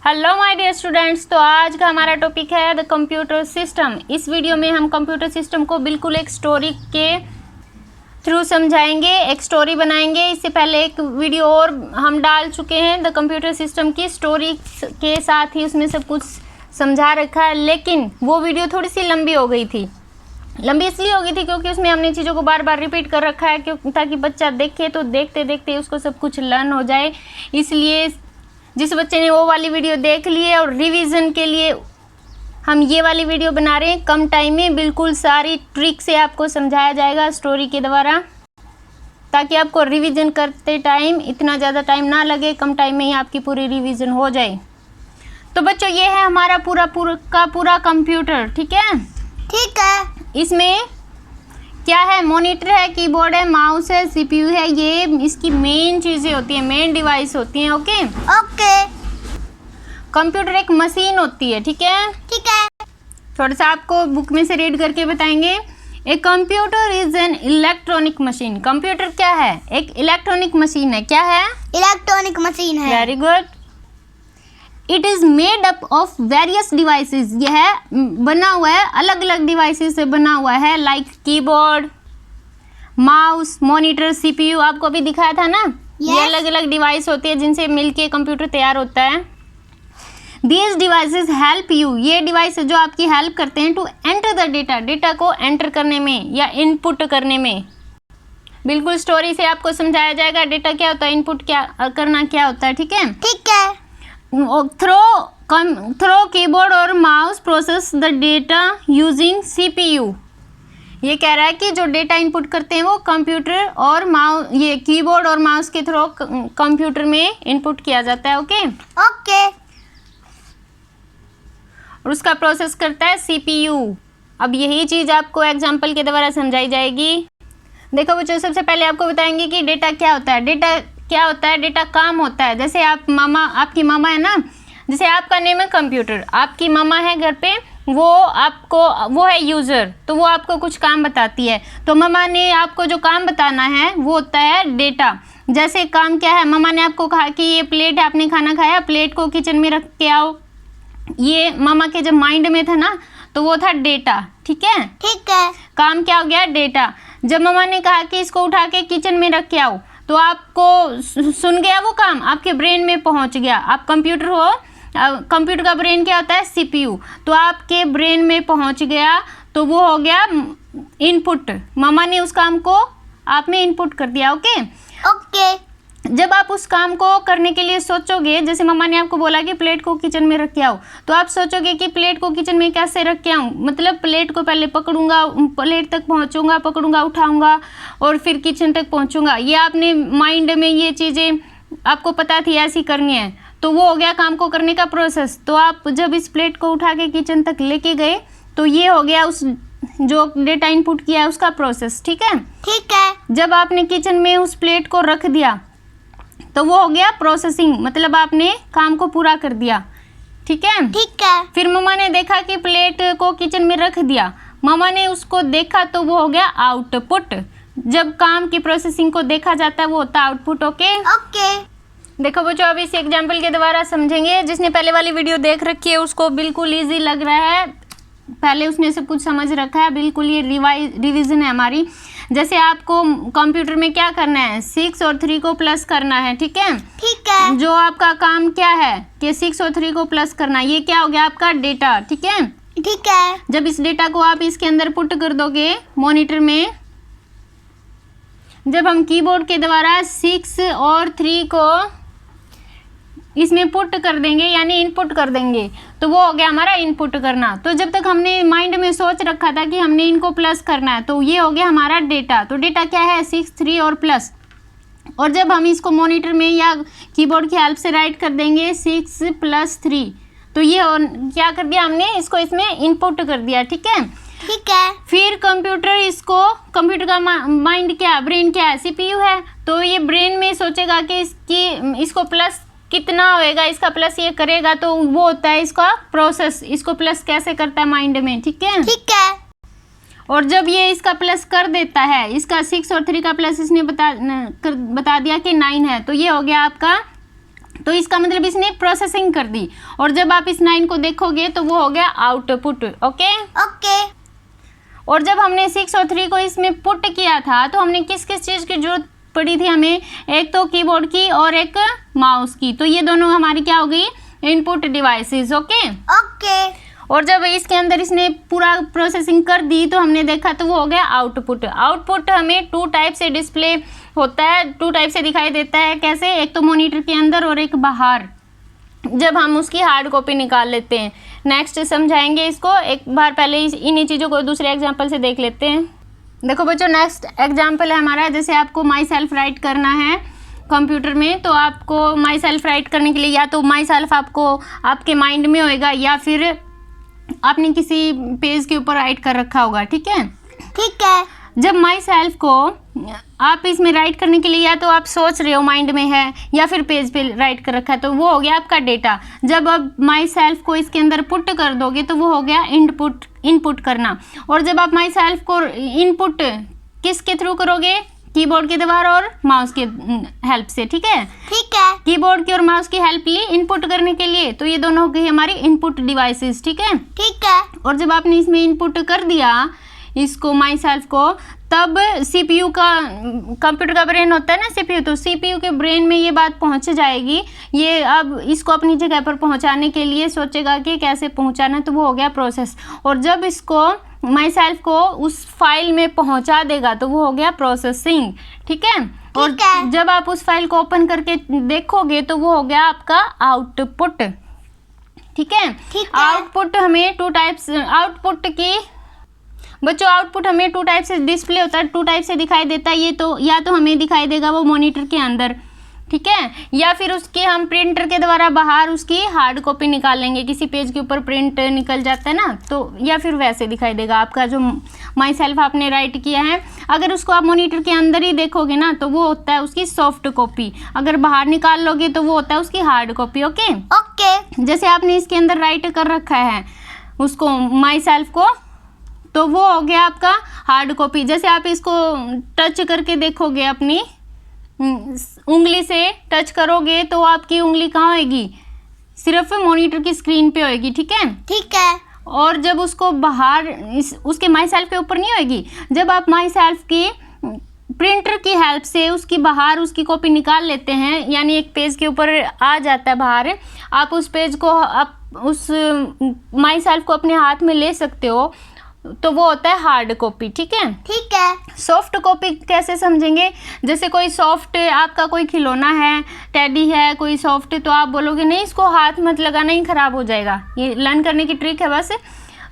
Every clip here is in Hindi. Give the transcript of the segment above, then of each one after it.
Hello my dear students. तो आज का हमारा टॉपिक है द कंप्यूटर सिस्टम। इस वीडियो में हम कंप्यूटर सिस्टम को बिल्कुल एक स्टोरी के थ्रू समझाएंगे, एक स्टोरी बनाएंगे। इससे पहले एक वीडियो और हम डाल चुके हैं द कंप्यूटर सिस्टम की स्टोरी के साथ ही उसमें सब कुछ समझा रखा है, लेकिन वो वीडियो थोड़ी सी लंबी हो गई थी। लंबी इसलिए हो गई थी क्योंकि उसमें हमने चीज़ों को बार बार रिपीट कर रखा है, क्यों ताकि बच्चा देखे तो देखते देखते उसको सब कुछ लर्न हो जाए। इसलिए जिस बच्चे ने वो वाली वीडियो देख ली है और रिवीजन के लिए हम ये वाली वीडियो बना रहे हैं, कम टाइम में बिल्कुल सारी ट्रिक से आपको समझाया जाएगा स्टोरी के द्वारा, ताकि आपको रिवीजन करते टाइम इतना ज़्यादा टाइम ना लगे, कम टाइम में ही आपकी पूरी रिवीजन हो जाए। तो बच्चों ये है हमारा पूरा कंप्यूटर, ठीक है? ठीक है। इसमें क्या है? मॉनिटर है, कीबोर्ड है, माउस है, सीपीयू है। ये इसकी मेन चीज़ें होती हैं, मेन डिवाइस होती हैं। Okay okay. कंप्यूटर एक मशीन होती है, ठीक है? ठीक है। थोड़ा सा आपको बुक में से रीड करके बताएंगे। ए computer is an electronic machine. Computer क्या है? एक इलेक्ट्रॉनिक मशीन है। क्या है? इलेक्ट्रॉनिक मशीन है। Very good. It is made up of various devices. यह बना हुआ है अलग अलग डिवाइसेस से बना हुआ है, like keyboard, mouse, monitor, CPU. आपको अभी दिखाया था ना? ये अलग अलग डिवाइस होती है जिनसे मिलके कंप्यूटर तैयार होता है। These devices help you. ये डिवाइस जो आपकी हेल्प करते हैं to enter the data, data को एंटर करने में या इनपुट करने में। बिल्कुल स्टोरी से आपको समझाया जाएगा डेटा क्या होता है, इनपुट क्या करना क्या होता है, ठीक है? ठीक है। थ्रो कीबोर्ड और mouse process the data using CPU. ये कह रहा है कि जो डेटा इनपुट करते हैं वो कंप्यूटर और माउस, ये कीबोर्ड और माउस के थ्रू कंप्यूटर में इनपुट किया जाता है। Okay okay. और उसका प्रोसेस करता है सीपीयू। अब यही चीज़ आपको एग्जांपल के द्वारा समझाई जाएगी। देखो बच्चों, सबसे पहले आपको बताएंगे कि डेटा क्या होता है। डेटा क्या होता है? डेटा काम होता है। जैसे आपकी मामा है ना, जैसे आपका नेम है कंप्यूटर, आपकी मामा है घर पे, वो है यूज़र, तो वो आपको कुछ काम बताती है। तो मामा ने आपको जो काम बताना है वो होता है डेटा। जैसे काम क्या है? मामा ने आपको कहा कि ये प्लेट है, आपने खाना खाया, प्लेट को किचन में रख के आओ। ये मामा के जब माइंड में था ना, तो वो था डेटा, ठीक है? ठीक है। काम क्या हो गया? डेटा। जब मामा ने कहा कि इसको उठा के किचन में रख के आओ, तो आपको सुन गया वो काम, आपके ब्रेन में पहुंच गया। आप कंप्यूटर हो, कंप्यूटर का ब्रेन क्या होता है? सीपीयू। तो आपके ब्रेन में पहुंच गया, तो वो हो गया इनपुट। मामा ने उस काम को आप में इनपुट कर दिया। Okay okay. जब आप उस काम को करने के लिए सोचोगे, जैसे मम्मा ने आपको बोला कि प्लेट को किचन में रख के आओ, तो आप सोचोगे कि प्लेट को किचन में कैसे रख के आऊँ। मतलब प्लेट को पहले पकड़ूंगा, प्लेट तक पहुँचूंगा, पकड़ूंगा, उठाऊंगा और फिर किचन तक पहुँचूंगा। ये आपने माइंड में ये चीज़ें आपको पता थी ऐसी करनी है, तो वो हो गया काम को करने का प्रोसेस। तो आप जब इस प्लेट को उठा के किचन तक लेके गए, तो ये हो गया उस जो डेटा इनपुट किया है उसका प्रोसेस, ठीक है? ठीक है। जब आपने किचन में उस प्लेट को रख दिया, तो वो हो गया प्रोसेसिंग, मतलब आपने काम को पूरा कर दिया, ठीक है? ठीक है। फिर मम्मा ने देखा कि प्लेट को किचन में रख दिया, मम्मा ने उसको देखा, तो वो हो गया आउटपुट। जब काम की प्रोसेसिंग को देखा जाता है वो होता है आउटपुट। Okay okay. देखो बच्चों, अब इस एग्जाम्पल के द्वारा समझेंगे। जिसने पहले वाली वीडियो देख रखी है उसको बिल्कुल ईजी लग रहा है, पहले उसने सब कुछ समझ रखा है। बिल्कुल ये रिवीजन है हमारी। जैसे आपको कंप्यूटर में क्या करना है? 6 और 3 को प्लस करना है, ठीक है? ठीक है। जो आपका काम क्या है कि 6 और 3 को प्लस करना, ये क्या हो गया? आपका डेटा, ठीक है? ठीक है। जब इस डेटा को आप इसके अंदर पुट कर दोगे मॉनिटर में, जब हम कीबोर्ड के द्वारा 6 और 3 को इसमें पुट कर देंगे, यानी इनपुट कर देंगे, तो वो हो गया हमारा इनपुट करना। तो जब तक हमने माइंड में सोच रखा था कि हमने इनको प्लस करना है, तो ये हो गया हमारा डेटा। तो डेटा क्या है? 6, 3 और प्लस। और जब हम इसको मॉनिटर में या कीबोर्ड की हेल्प से राइट कर देंगे 6 + 3, तो ये क्या कर दिया हमने? इसको इसमें इनपुट कर दिया, ठीक है? ठीक है। फिर कंप्यूटर का माइंड क्या है? ब्रेन क्या है? सीपीयू है। तो ये ब्रेन में सोचेगा कि इसको प्लस कितना होएगा, इसका प्लस ये करेगा, तो वो होता है इसका प्रोसेस। इसको प्लस कैसे करता है माइंड में, ठीक है? ठीक है। और जब ये इसका प्लस कर देता है, इसका 6 और 3 का प्लस इसने बता दिया कि 9 है, तो ये हो गया आपका तो इसका मतलब इसने प्रोसेसिंग कर दी। और जब आप इस 9 को देखोगे तो वो हो गया आउटपुट। Okay okay. और जब हमने 6 और 3 को इसमें पुट किया था तो हमने किस किस चीज़ की जरूरत पड़ी थी हमें, एक तो कीबोर्ड की और एक माउस की। तो ये दोनों हमारी क्या हो गई, इनपुट डिवाइसेस। Okay okay. और जब इसके अंदर इसने पूरा प्रोसेसिंग कर दी तो हमने देखा तो वो हो गया आउटपुट। आउटपुट हमें 2 टाइप से डिस्प्ले होता है, 2 टाइप से दिखाई देता है। कैसे, एक तो मॉनिटर के अंदर और एक बाहर, जब हम उसकी हार्ड कॉपी निकाल लेते हैं। नेक्स्ट समझाएंगे इसको, एक बार पहले इन्हीं चीज़ों को दूसरे एग्जांपल से देख लेते हैं। देखो बच्चों, नेक्स्ट एग्जांपल है हमारा, जैसे आपको माई सेल्फ राइट करना है कंप्यूटर में, तो आपको माई सेल्फ राइट करने के लिए या तो माई सेल्फ आपको आपके माइंड में होएगा या फिर आपने किसी पेज के ऊपर राइट कर रखा होगा। ठीक है, ठीक है। जब माई सेल्फ को आप इसमें राइट करने के लिए या तो आप सोच रहे हो माइंड में है या फिर पेज पे राइट कर रखा है, तो वो हो गया आपका डेटा। जब आप माई सेल्फ को इसके अंदर पुट कर दोगे तो वो हो गया इनपुट करना। और जब आप माई सेल्फ को इनपुट किसके थ्रू करोगे, कीबोर्ड के द्वारा और माउस के हेल्प से। ठीक है, ठीक है। कीबोर्ड की और माउस की हेल्प ली इनपुट करने के लिए, तो ये दोनों हो गई हमारी इनपुट डिवाइसेस। ठीक है, ठीक है। और जब आपने इसमें इनपुट कर दिया इसको माई सेल्फ को, तब सीपीयू का, कंप्यूटर का ब्रेन होता है ना सीपीयू, तो सीपीयू के ब्रेन में ये बात पहुंच जाएगी। ये अब इसको अपनी जगह पर पहुंचाने के लिए सोचेगा कि कैसे पहुंचाना, तो वो हो गया प्रोसेस। और जब इसको माई सेल्फ को उस फाइल में पहुंचा देगा तो वो हो गया प्रोसेसिंग। ठीक है, और जब आप उस फाइल को ओपन करके देखोगे तो वो हो गया आपका आउटपुट। ठीक है, आउटपुट हमें 2 टाइप्स, आउटपुट की बच्चों आउटपुट हमें 2 टाइप से डिस्प्ले होता है, 2 टाइप से दिखाई देता है। ये तो या तो हमें दिखाई देगा वो मॉनिटर के अंदर, ठीक है, या फिर उसके हम प्रिंटर के द्वारा बाहर उसकी हार्ड कॉपी निकाल लेंगे। किसी पेज के ऊपर प्रिंट निकल जाता है ना, तो या फिर वैसे दिखाई देगा आपका जो माई सेल्फ आपने राइट किया है। अगर उसको आप मॉनिटर के अंदर ही देखोगे ना तो वो होता है उसकी सॉफ्ट कॉपी, अगर बाहर निकाल लोगे तो वो होता है उसकी हार्ड कॉपी। Okay okay. जैसे आपने इसके अंदर राइट कर रखा है उसको माई सेल्फ को, तो वो हो गया आपका हार्ड कॉपी। जैसे आप इसको टच करके देखोगे, अपनी उंगली से टच करोगे तो आपकी उंगली कहाँ होएगी, सिर्फ मॉनिटर की स्क्रीन पे होएगी। ठीक है, ठीक है। और जब उसको बाहर उसके माई सेल्फ के ऊपर नहीं होएगी। जब आप माई सेल्फ की प्रिंटर की हेल्प से उसकी बाहर उसकी कॉपी निकाल लेते हैं, यानी एक पेज के ऊपर आ जाता है बाहर, आप उस पेज को आप उस माई सेल्फ को अपने हाथ में ले सकते हो, तो वो होता है हार्ड कॉपी। ठीक है, ठीक है। सॉफ्ट कॉपी कैसे समझेंगे, जैसे कोई सॉफ्ट आपका कोई खिलौना है, टेडी है कोई सॉफ्ट, तो आप बोलोगे नहीं इसको हाथ मत लगाना, ही खराब हो जाएगा। ये लर्न करने की ट्रिक है बस।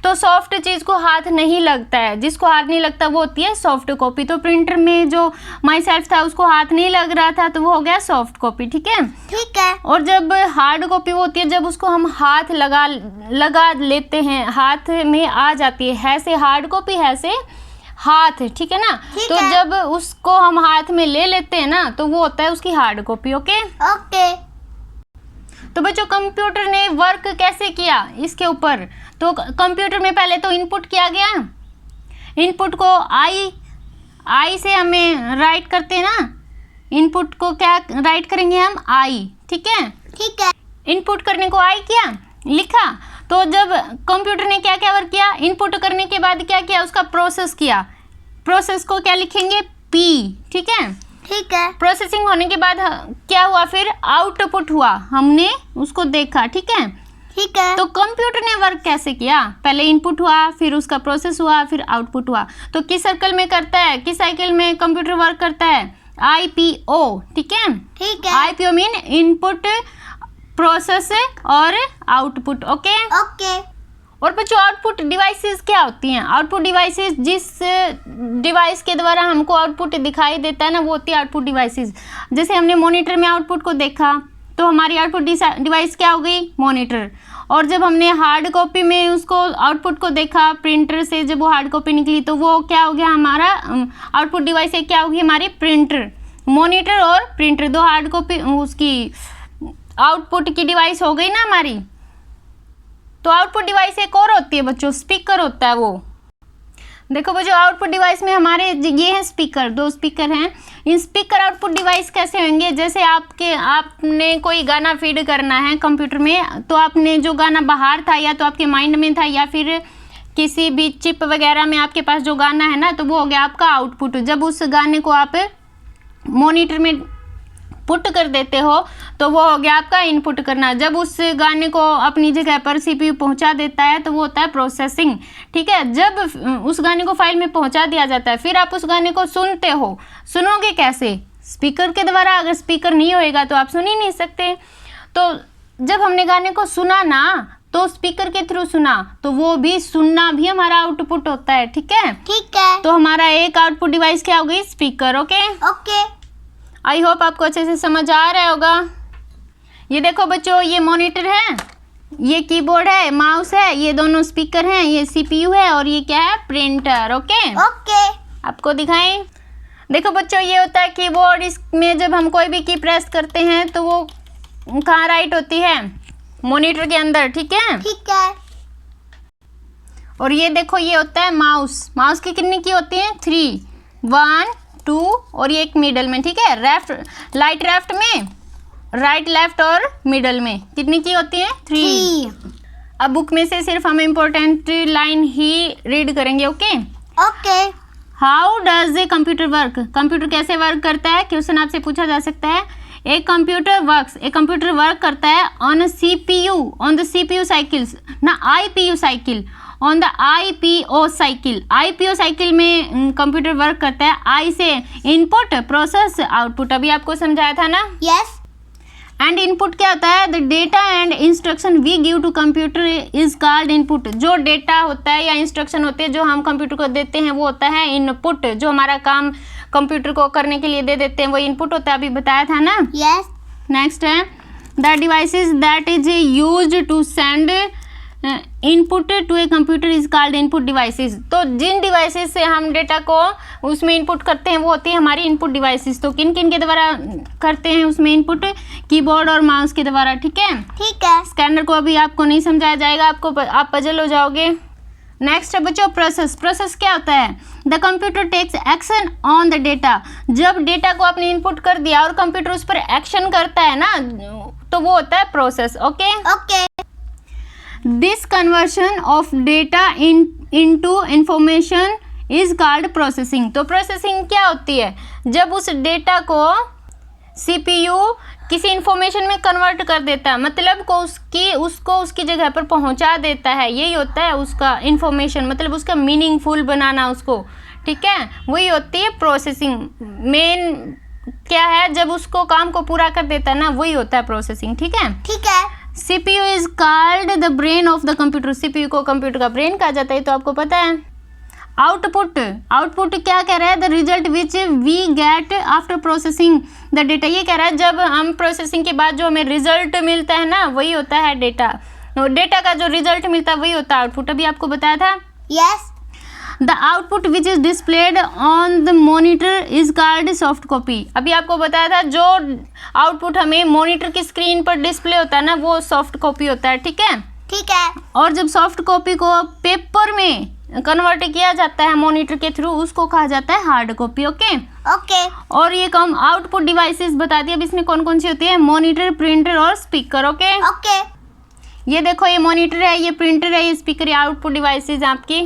तो सॉफ्ट चीज़ को हाथ नहीं लगता है, जिसको हाथ नहीं लगता वो होती है सॉफ्ट कॉपी। तो प्रिंटर में जो माई सेल्फ था उसको हाथ नहीं लग रहा था, तो वो हो गया सॉफ्ट कॉपी। ठीक है, ठीक है। और जब हार्ड कॉपी होती है, जब उसको हम हाथ लगा लेते हैं, हाथ में आ जाती है से हार्ड कॉपी, है से हाथ। ठीक है ना, तो जब उसको हम हाथ में ले लेते हैं ना तो वो होता है उसकी हार्ड कॉपी। Okay okay. तो बच्चों कंप्यूटर ने वर्क कैसे किया इसके ऊपर, तो कंप्यूटर में पहले तो इनपुट किया गया, इनपुट को आई से हमें राइट करते हैं ना, इनपुट को क्या राइट करेंगे हम, आई। ठीक है, ठीक है। इनपुट करने को आई किया, लिखा। तो जब कंप्यूटर ने क्या क्या वर्क किया, इनपुट करने के बाद क्या किया, उसका प्रोसेस किया। प्रोसेस को क्या लिखेंगे, पी। ठीक है, ठीक है। प्रोसेसिंग होने के बाद क्या हुआ, फिर आउटपुट हुआ, हमने उसको देखा। ठीक है, ठीक है। तो कंप्यूटर ने वर्क कैसे किया, पहले इनपुट हुआ, फिर उसका प्रोसेस हुआ, फिर आउटपुट हुआ। तो किस सर्कल में करता है, किस साइकिल में कंप्यूटर वर्क करता है, IPO। ठीक है, ठीक है। IPO मीन इनपुट, प्रोसेस और आउटपुट। Okay okay. और बच्चों आउटपुट डिवाइसेस क्या होती हैं, आउटपुट डिवाइसेस जिस डिवाइस के द्वारा हमको आउटपुट दिखाई देता है ना, वो होती है आउटपुट डिवाइसेस। जैसे हमने मॉनिटर में आउटपुट को देखा तो हमारी आउटपुट डिवाइस क्या हो गई, मॉनिटर। और जब हमने हार्ड कॉपी में उसको आउटपुट को देखा, प्रिंटर से जब वो हार्ड कॉपी निकली तो वो क्या हो गया, हमारा आउटपुट डिवाइस है क्या होगी, हमारी प्रिंटर। मॉनिटर और प्रिंटर दो हार्ड कॉपी उसकी आउटपुट की डिवाइस हो गई ना हमारी। तो आउटपुट डिवाइस एक और होती है बच्चों, स्पीकर होता है वो। देखो वो जो आउटपुट डिवाइस में हमारे ये हैं स्पीकर, 2 स्पीकर हैं। इन स्पीकर आउटपुट डिवाइस कैसे होंगे, जैसे आपने कोई गाना फीड करना है कंप्यूटर में, तो आपने जो गाना बाहर था या तो आपके माइंड में था या फिर किसी भी चिप वगैरह में आपके पास जो गाना है ना, तो वो हो गया आपका आउटपुट। जब उस गाने को आप मॉनिटर में पुट कर देते हो तो वो हो गया आपका इनपुट करना। जब उस गाने को अपनी जगह पर सीपीयू पहुंचा देता है तो वो होता है प्रोसेसिंग, ठीक है। जब उस गाने को फाइल में पहुंचा दिया जाता है, फिर आप उस गाने को सुनते हो। सुनोगे कैसे? स्पीकर के द्वारा। अगर स्पीकर नहीं होएगा तो आप सुन ही नहीं सकते। तो जब हमने गाने को सुना ना, तो स्पीकर के थ्रू सुना, तो वो भी सुनना भी हमारा आउटपुट होता है, ठीक है। ठीक है। तो हमारा एक आउटपुट डिवाइस क्या हो गई? Speaker. Okay okay. I hope आपको अच्छे से समझ आ रहा होगा। ये देखो बच्चों, ये मॉनिटर है, ये कीबोर्ड है, माउस है, ये दोनों स्पीकर हैं, ये सीपीयू है और ये क्या है? प्रिंटर। Okay okay. आपको दिखाएं। देखो बच्चों, ये होता है कीबोर्ड। इसमें जब हम कोई भी की प्रेस करते हैं तो वो कहाँ राइट होती है? मॉनिटर के अंदर, ठीक है। ठीक है। और ये देखो, ये होता है माउस। माउस की कितनी की होती है? 3, 1, 2 और ये एक मिडल में, ठीक है। राइट लेफ्ट में, राइट लेफ्ट और मिडल में कितनी की होती है? 3। अब बुक में से सिर्फ हम इम्पोर्टेंट लाइन ही रीड करेंगे। Okay okay. How does a computer work? Computer कैसे वर्क करता है? क्वेश्चन आपसे पूछा जा सकता है। एक कंप्यूटर वर्क करता है ऑन द सीपीयू साइकिल्स, ना IPU cycle, on the IPO cycle. IPO cycle में कंप्यूटर वर्क करता है। आई से इनपुट, प्रोसेस, आउटपुट। अभी आपको समझाया था ना। यस। एंड इनपुट क्या होता है? The data and instruction we give to computer is called input. जो डेटा होता है या इंस्ट्रक्शन होते हैं जो हम कंप्यूटर को देते हैं वो होता है इनपुट। जो हमारा काम कंप्यूटर को करने के लिए दे देते हैं वो इनपुट होता है। अभी बताया था ना। यस। नेक्स्ट है the devices that is used to send input to a computer is called input devices. तो जिन डिवाइसेस से हम डेटा को उसमें इनपुट करते हैं वो होती है हमारी इनपुट डिवाइसेस। तो किन किन के द्वारा करते हैं उसमें इनपुट? कीबोर्ड और माउस के द्वारा, ठीक है। ठीक है। स्कैनर को अभी आपको नहीं समझाया जाएगा, आप पजल हो जाओगे। नेक्स्ट है बच्चों प्रोसेस। प्रोसेस क्या होता है? The computer takes action on the data. जब डेटा को आपने इनपुट कर दिया और कंप्यूटर उस पर एक्शन करता है ना, तो वो होता है process. Okay okay. This conversion of data into information is called processing. तो प्रोसेसिंग क्या होती है? जब उस डेटा को सीपीयू किसी इंफॉर्मेशन में कन्वर्ट कर देता है, मतलब को उसको उसकी जगह पर पहुंचा देता है। यही होता है उसका इंफॉर्मेशन, मतलब उसका मीनिंगफुल बनाना उसको, ठीक है। वही होती है प्रोसेसिंग। मेन क्या है? जब उसको काम को पूरा कर देता है ना, वही होता है प्रोसेसिंग, ठीक है। ठीक है। CPU is called the brain of the computer. CPU को कंप्यूटर का ब्रेन कहा जाता है, तो आपको पता है। आउटपुट क्या कह रहा है? The result which we get after processing the data. ये कह रहा है जब हम प्रोसेसिंग के बाद जो हमें रिजल्ट मिलता है ना, वही होता है डेटा। डेटा का जो रिजल्ट मिलता है वही होता है आउटपुट। अभी आपको बताया था। Yes. The output which is displayed on the monitor is called soft copy. अभी आपको बताया था जो आउटपुट हमें मॉनिटर की स्क्रीन पर डिस्प्ले होता है ना, वो सॉफ्ट कॉपी होता है, ठीक है। ठीक है। और जब सॉफ्ट कॉपी को पेपर में कन्वर्ट किया जाता है मॉनिटर के थ्रू, उसको कहा जाता है हार्ड कॉपी। Okay okay. और ये कम आउटपुट डिवाइसेस बता दिया। अब इसमें कौन कौन सी होती है? मॉनिटर, प्रिंटर और स्पीकर। Okay okay. ये देखो, ये मॉनिटर है, ये प्रिंटर है, ये स्पीकर, ये आउटपुट डिवाइसेस आपकी।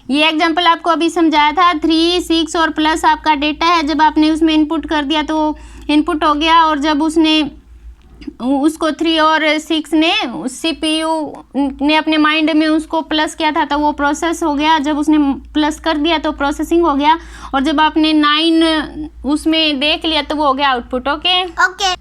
ये एग्जांपल आपको अभी समझाया था। 3, 6 और प्लस आपका डेटा है। जब आपने उसमें इनपुट कर दिया तो इनपुट हो गया, और जब उसको 3 और 6 ने सीपीयू ने अपने माइंड में उसको प्लस किया था तो वो प्रोसेस हो गया। जब उसने प्लस कर दिया तो प्रोसेसिंग हो गया, और जब आपने 9 उसमें देख लिया तो वो हो गया आउटपुट। Okay okay.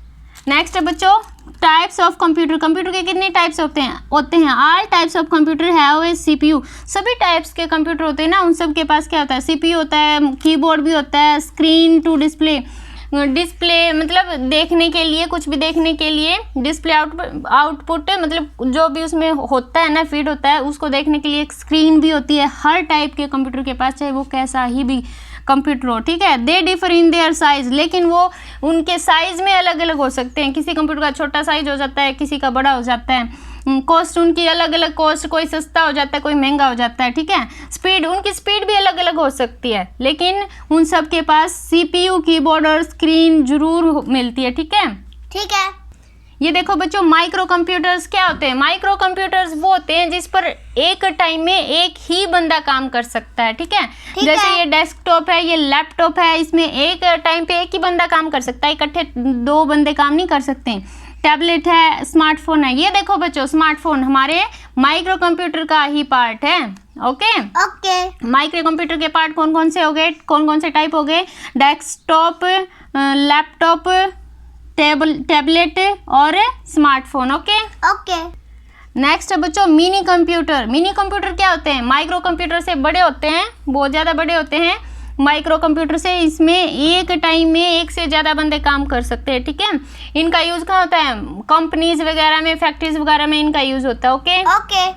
नेक्स्ट है बच्चों टाइप्स ऑफ कंप्यूटर। कंप्यूटर के कितने टाइप्स होते हैं? All types of computer have a CPU. सभी टाइप्स के कंप्यूटर होते हैं ना, उन सब के पास क्या होता है? सीपीयू होता है, कीबोर्ड भी होता है, स्क्रीन टू डिस्प्ले मतलब देखने के लिए, कुछ भी देखने के लिए, डिस्प्ले आउटपुट मतलब जो भी उसमें होता है ना, फीड होता है, उसको देखने के लिए एक स्क्रीन भी होती है हर टाइप के कंप्यूटर के पास, चाहे वो कैसा ही भी कंप्यूटर हो, ठीक है। They differ in their size, लेकिन वो उनके साइज में अलग अलग हो सकते हैं। किसी कंप्यूटर का छोटा साइज हो जाता है, किसी का बड़ा हो जाता है। कॉस्ट उनकी अलग अलग कॉस्ट, कोई सस्ता हो जाता है कोई महंगा हो जाता है, ठीक है। स्पीड, उनकी स्पीड भी अलग अलग हो सकती है, लेकिन उन सब के पास CPU, कीबोर्ड और स्क्रीन जरूर मिलती है, ठीक है। ठीक है। ये देखो बच्चों, माइक्रो कंप्यूटर्स क्या होते हैं? माइक्रो कंप्यूटर्स वो होते हैं जिस पर एक टाइम में एक ही बंदा काम कर सकता है, ठीक है। जैसे ये डेस्कटॉप है, ये लैपटॉप है, इसमें एक टाइम पे एक ही बंदा काम कर सकता है, इकट्ठे 2 बंदे काम नहीं कर सकते। टैबलेट है, स्मार्टफोन है। ये देखो बच्चों, स्मार्टफोन हमारे माइक्रो कंप्यूटर का ही पार्ट है, ओके। ओके। माइक्रो कंप्यूटर के पार्ट कौन कौन से हो गए, कौन कौन से टाइप हो गए? डेस्कटॉप, लैपटॉप, टैबलेट और स्मार्टफोन, ओके। ओके। नेक्स्ट बच्चों, मिनी कंप्यूटर। मिनी कंप्यूटर क्या होते हैं? माइक्रो कंप्यूटर से बड़े होते हैं, बहुत ज़्यादा बड़े होते हैं माइक्रो कंप्यूटर से। इसमें एक टाइम में एक से ज़्यादा बंदे काम कर सकते हैं, ठीक है। इनका यूज़ कहाँ होता है? कंपनीज वगैरह में, फैक्ट्रीज वगैरह में इनका यूज़ होता है, ओके। ओके।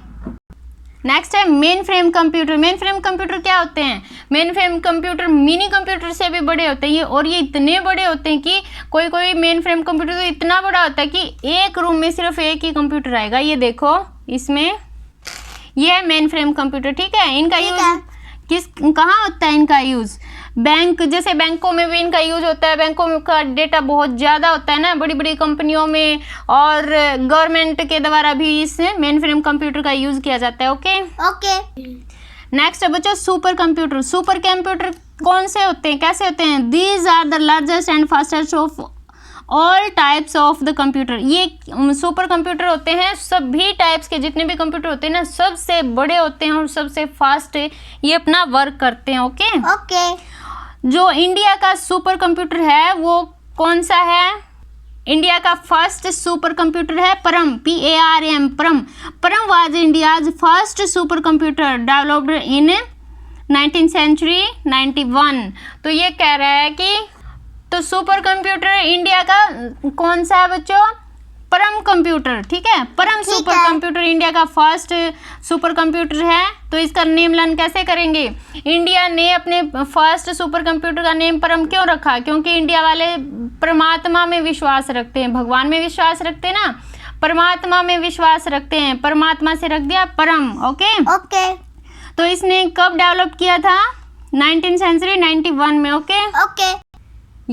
नेक्स्ट है main frame computer. Main frame computer क्या होते हैं? Main frame computer mini computer से भी बड़े होते हैं ये, और ये इतने बड़े होते हैं कि कोई कोई मेन फ्रेम कंप्यूटर तो इतना बड़ा होता है कि एक रूम में सिर्फ एक ही कंप्यूटर आएगा। ये देखो इसमें, ये है मेन फ्रेम कंप्यूटर, ठीक है। इनका यूज कहाँ होता है? इनका यूज़ बैंक, जैसे बैंकों में भी इनका यूज होता है। बैंकों में का डेटा बहुत ज़्यादा होता है ना, बड़ी बड़ी कंपनियों में, और गवर्नमेंट के द्वारा भी इस मेन फ्रेम कंप्यूटर का यूज़ किया जाता है, ओके। ओके। नेक्स्ट बच्चों, सुपर कंप्यूटर। सुपर कंप्यूटर कौन से होते हैं, कैसे होते हैं? These are the largest and fastest of all types of the computer. ये सुपर कंप्यूटर होते हैं, सभी टाइप्स के जितने भी कंप्यूटर होते हैं ना, सबसे बड़े होते हैं और सबसे फास्ट ये अपना वर्क करते हैं, ओके। ओके। जो इंडिया का सुपर कंप्यूटर है वो कौन सा है? इंडिया का फर्स्ट सुपर कंप्यूटर है परम, PARM, परम। परम was India's first super computer developed in 19th century 91। तो ये कह रहा है कि तो सुपर कंप्यूटर इंडिया का कौन सा है बच्चों? परम कंप्यूटर, ठीक है। परम सुपर कंप्यूटर इंडिया का फर्स्ट सुपर कंप्यूटर है। तो इसका नेम लर्न कैसे करेंगे? इंडिया ने अपने फर्स्ट सुपर कंप्यूटर का नेम परम क्यों रखा? क्योंकि इंडिया वाले परमात्मा में विश्वास रखते हैं, भगवान में विश्वास रखते हैं ना, परमात्मा में विश्वास रखते हैं, परमात्मा से रख दिया परम, ओके। ओके। तो इसने कब डेवलप किया था? 19th century 91 में, ओके। ओके।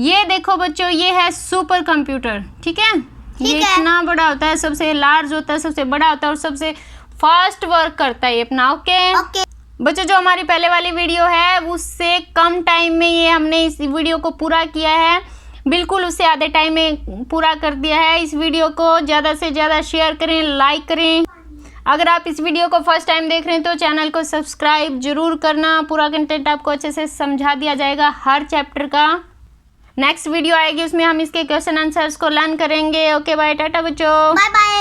ये देखो बच्चों, ये है सुपर कंप्यूटर, ठीक है। ये है। इतना बड़ा होता है, सबसे लार्ज होता है, सबसे बड़ा होता है और सबसे फास्ट वर्क करता है ये अपना, ओके। ओके। बच्चों, जो हमारी पहले वाली वीडियो है उससे कम टाइम में ये हमने इस वीडियो को पूरा किया है, बिल्कुल उससे आधे टाइम में पूरा कर दिया है। इस वीडियो को ज़्यादा से ज़्यादा शेयर करें, लाइक करें। अगर आप इस वीडियो को फर्स्ट टाइम देख रहे हैं तो चैनल को सब्सक्राइब जरूर करना। पूरा कंटेंट आपको अच्छे से समझा दिया जाएगा हर चैप्टर का। नेक्स्ट वीडियो आएगी, उसमें हम इसके क्वेश्चन आंसर्स को लर्न करेंगे। ओके बाय, टाटा बच्चों। Bye bye.